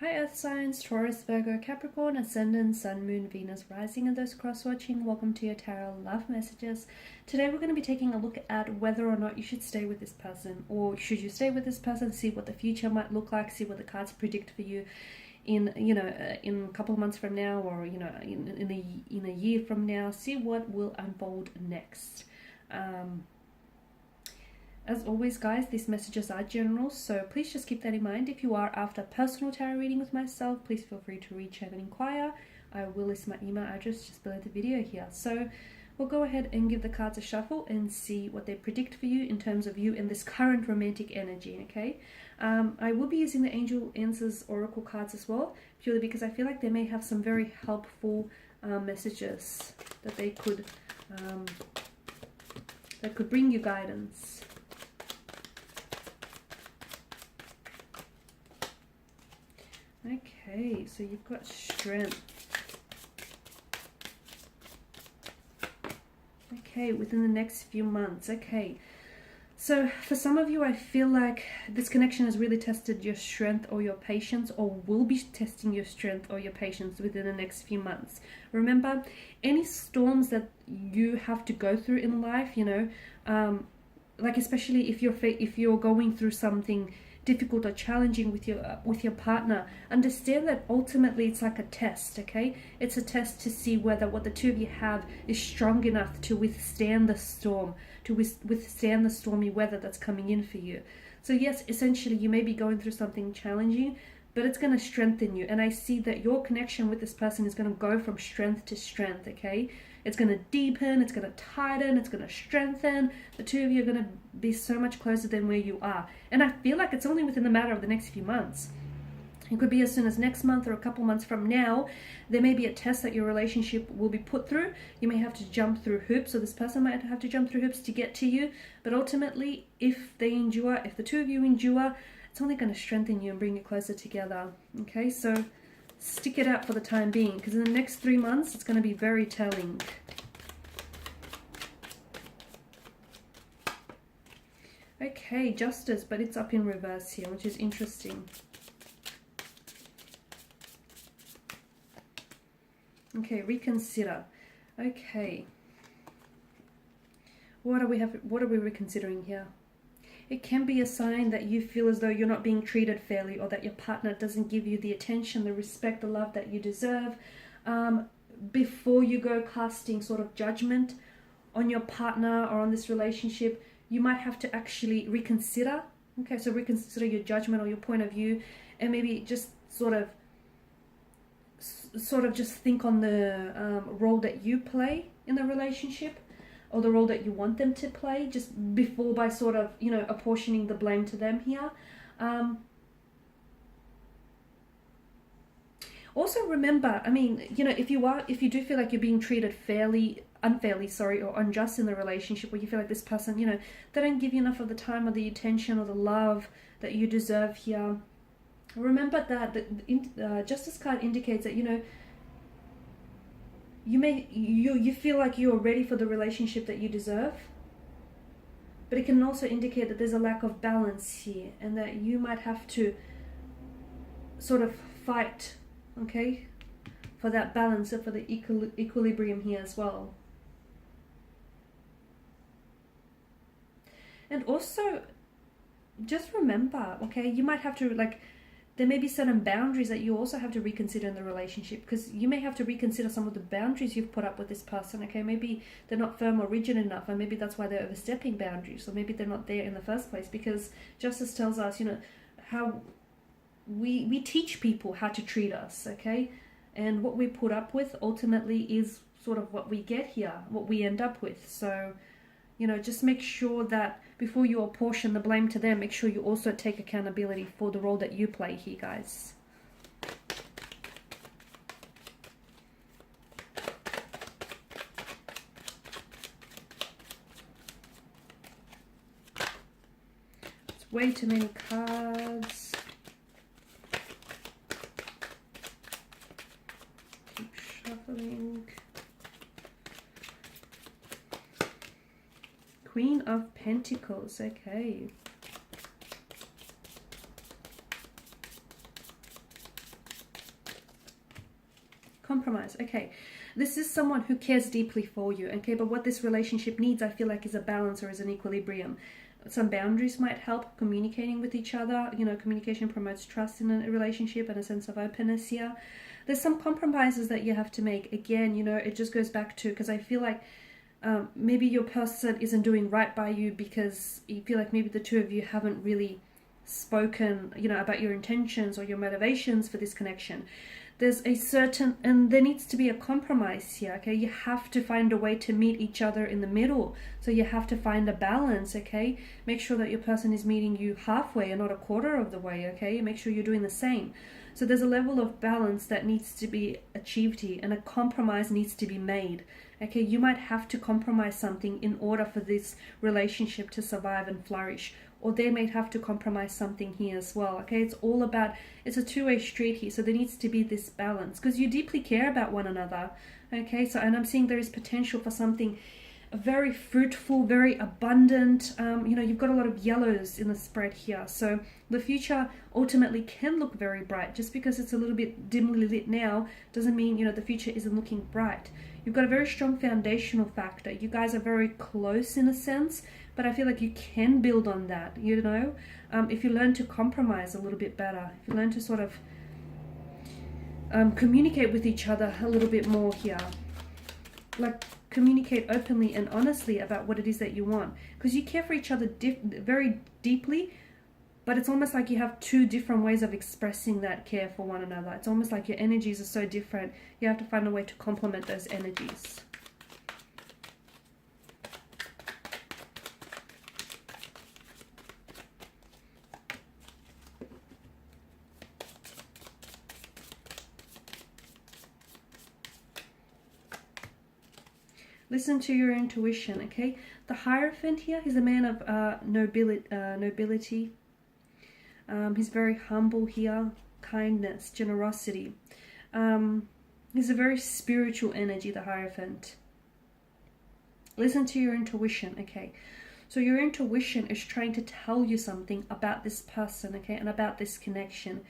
Hi Earth signs, Taurus, Virgo, Capricorn, Ascendant, Sun, Moon, Venus, Rising, and those cross-watching. Welcome to your tarot love messages. Today we're going to be taking a look at whether or not you should stay with this person, or should you stay with this person, see what the future might look like, see what the cards predict for you in in a couple of months from now, or in a year from now. See what will unfold next. As always, guys, these messages are general, so please just keep that in mind. If you are after personal tarot reading with myself, please feel free to reach out and inquire. I will list my email address just below the video here. So we'll go ahead and give the cards a shuffle and see what they predict for you in terms of you in this current romantic energy, okay? I will be using the Angel Answers Oracle cards as well, purely because I feel like they may have some very helpful messages that they could bring you guidance. Okay, so you've got strength. Okay, within the next few months. Okay, so for some of you, I feel like this connection has really tested your strength or your patience, or will be testing your strength or your patience within the next few months. Remember, any storms that you have to go through in life, like especially if you're going through something difficult or challenging with your partner, understand that ultimately it's like a test, okay? It's a test to see whether what the two of you have is strong enough to withstand the storm, to withstand the stormy weather that's coming in for you. So yes, essentially you may be going through something challenging, but it's going to strengthen you. And I see that your connection with this person is going to go from strength to strength, okay? It's going to deepen, it's going to tighten, it's going to strengthen. The two of you are going to be so much closer than where you are. And I feel like it's only within the matter of the next few months. It could be as soon as next month or a couple months from now. There may be a test that your relationship will be put through. You may have to jump through hoops, or this person might have to jump through hoops to get to you. But ultimately, if the two of you endure, it's only going to strengthen you and bring you closer together. Okay, so stick it out for the time being, because in the next 3 months, it's going to be very telling. Okay, Justice, but it's up in reverse here, which is interesting. Okay, reconsider. Okay. What are we reconsidering here? It can be a sign that you feel as though you're not being treated fairly, or that your partner doesn't give you the attention, the respect, the love that you deserve. Before you go casting sort of judgment on your partner or on this relationship, you might have to actually reconsider. Okay, so reconsider your judgment or your point of view, and maybe just sort of just think on the role that you play in the relationship, or the role that you want them to play, just before by sort of, apportioning the blame to them here. Also remember, if you do feel like you're being treated unfairly, or unjust in the relationship, where you feel like this person, they don't give you enough of the time or the attention or the love that you deserve here, remember that the Justice card indicates that, you feel like you're ready for the relationship that you deserve, but it can also indicate that there's a lack of balance here, and that you might have to sort of fight, okay, for that balance, or for the equilibrium here as well. And also, just remember, okay, you might have to, there may be certain boundaries that you also have to reconsider in the relationship, because you may have to reconsider some of the boundaries you've put up with this person, okay? Maybe they're not firm or rigid enough, and maybe that's why they're overstepping boundaries, or maybe they're not there in the first place, because Justice tells us, how we teach people how to treat us, okay? And what we put up with ultimately is sort of what we get here, what we end up with. So, just make sure that before you apportion the blame to them, make sure you also take accountability for the role that you play here, guys. It's way too many cards. Keep shuffling. Queen of Pentacles, okay. compromise. Okay, this is someone who cares deeply for you. Okay, but what this relationship needs, I feel like, is a balance or is an equilibrium. Some boundaries might help, communicating with each other. You know, communication promotes trust in a relationship and a sense of openness here. There's some compromises that you have to make. Again, you know, it just goes back to, because I feel like maybe your person isn't doing right by you because you feel like maybe the two of you haven't really spoken, you know, about your intentions or your motivations for this connection. There's a certain, and there needs to be a compromise here, okay? You have to find a way to meet each other in the middle. So you have to find a balance, okay? Make sure that your person is meeting you halfway and not a quarter of the way, okay? Make sure you're doing the same. So there's a level of balance that needs to be achieved here, and a compromise needs to be made. Okay, you might have to compromise something in order for this relationship to survive and flourish, or they may have to compromise something here as well. Okay, it's all about, it's a two-way street here, so there needs to be this balance because you deeply care about one another. Okay, so, and I'm seeing there is potential for something very fruitful, very abundant. You know, you've got a lot of yellows in the spread here, so the future ultimately can look very bright. Just because it's a little bit dimly lit now doesn't mean, you know, the future isn't looking bright. You've got a very strong foundational factor. You guys are very close in a sense, but I feel like you can build on that, you know, if you learn to compromise a little bit better, if you learn to sort of communicate with each other a little bit more here, like communicate openly and honestly about what it is that you want, because you care for each other very deeply, but it's almost like you have two different ways of expressing that care for one another. It's almost like your energies are so different. You have to find a way to complement those energies. Listen to your intuition, okay? The Hierophant here, he's a man of nobility. He's very humble here, kindness, generosity. He's a very spiritual energy, the Hierophant. Listen to your intuition, okay? So your intuition is trying to tell you something about this person, okay, and about this connection.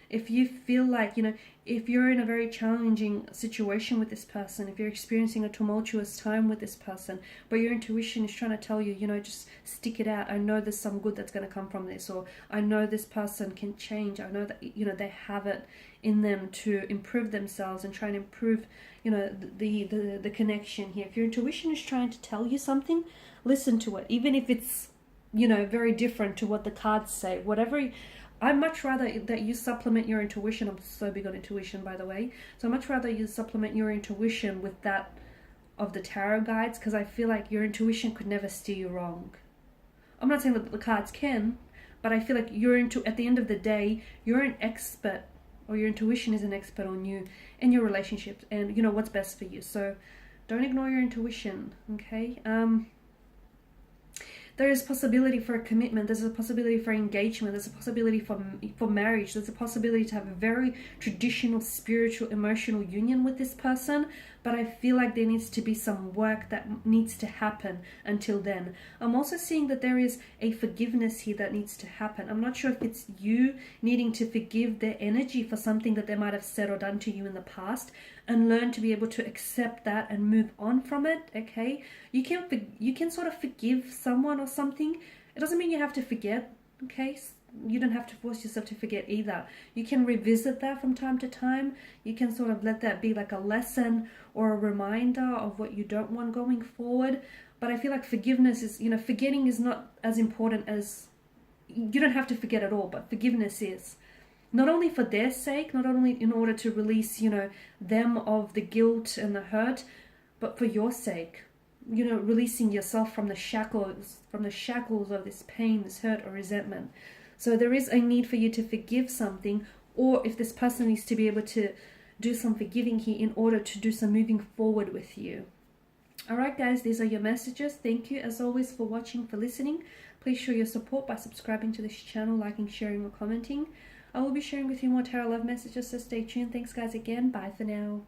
If you feel like, you know, if you're in a very challenging situation with this person, if you're experiencing a tumultuous time with this person, but your intuition is trying to tell you, you know, just stick it out. I know there's some good that's going to come from this, or I know this person can change. I know that, you know, they have it in them to improve themselves and try and improve, you know, the connection here. If your intuition is trying to tell you something, listen to it, even if it's, you know, very different to what the cards say. Whatever. I'd much rather that you supplement your intuition. I'm so big on intuition, by the way. So I'd much rather you supplement your intuition with that of the tarot guides, because I feel like your intuition could never steer you wrong. I'm not saying that the cards can, but I feel like at the end of the day, you're an expert, or your intuition is an expert on you and your relationships and, you know, what's best for you. So don't ignore your intuition, okay? There is possibility for a commitment. There's a possibility for engagement. There's a possibility for marriage. There's a possibility to have a very traditional, spiritual, emotional union with this person. But I feel like there needs to be some work that needs to happen until then. I'm also seeing that there is a forgiveness here that needs to happen. I'm not sure if it's you needing to forgive their energy for something that they might have said or done to you in the past, and learn to be able to accept that and move on from it, okay? You can sort of forgive someone or something. It doesn't mean you have to forget, okay? You don't have to force yourself to forget either. You can revisit that from time to time. You can sort of let that be like a lesson or a reminder of what you don't want going forward. But I feel like forgiveness is, you know, forgetting is not as important as, you don't have to forget at all, but forgiveness is. Not only for their sake, not only in order to release, you know, them of the guilt and the hurt, but for your sake. You know, releasing yourself from the shackles of this pain, this hurt or resentment. So there is a need for you to forgive something, or if this person needs to be able to do some forgiving here in order to do some moving forward with you. Alright guys, these are your messages. Thank you as always for watching, for listening. Please show your support by subscribing to this channel, liking, sharing or commenting. I will be sharing with you more tarot love messages, so stay tuned. Thanks guys again. Bye for now.